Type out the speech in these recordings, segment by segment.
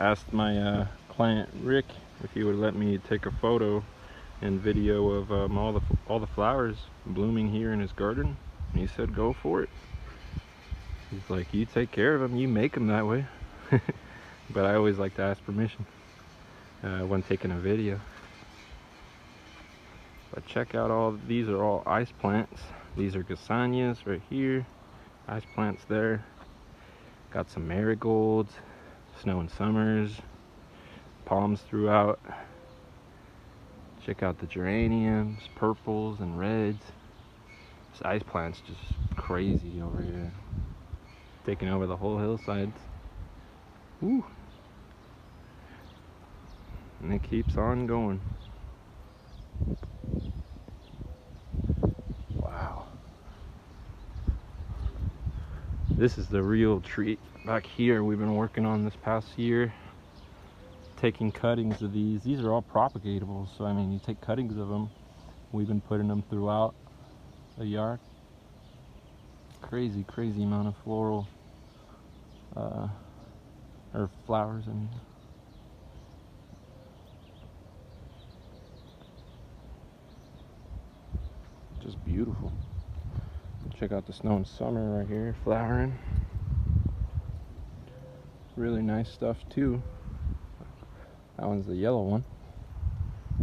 asked my client Rick if he would let me take a photo and video of all the flowers blooming here in his garden. And he said go for it. He's like, you take care of them, you make them that way. But I always like to ask permission when taking a video. But check out all these are all ice plants. These are gazanias right here, ice plants there. Got some marigolds, snow and summers, palms throughout. Check out the geraniums, purples and reds. This ice plant's just crazy over here, taking over the whole hillsides. Woo! And it keeps on going. Wow. This is the real treat. Back here we've been working on this past year, taking cuttings of these. These are all propagatable, so I mean you take cuttings of them. We've been putting them throughout the yard. Crazy amount of floral or flowers, I mean. Just beautiful. Check out the snow and summer right here, flowering. Really nice stuff too. That one's the yellow one.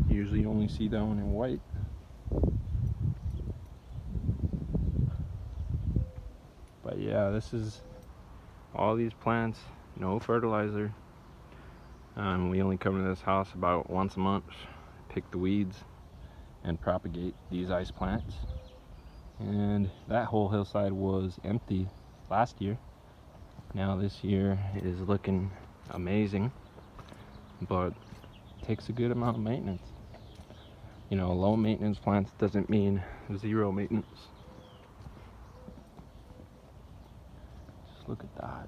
Usually you only see that one in white. But yeah, this is all these plants, no fertilizer. We only come to this house about once a month, pick the weeds and propagate these ice plants. And that whole hillside was empty last year. Now this year is looking amazing, but it takes a good amount of maintenance. You know, low maintenance plants doesn't mean zero maintenance. Just look at that.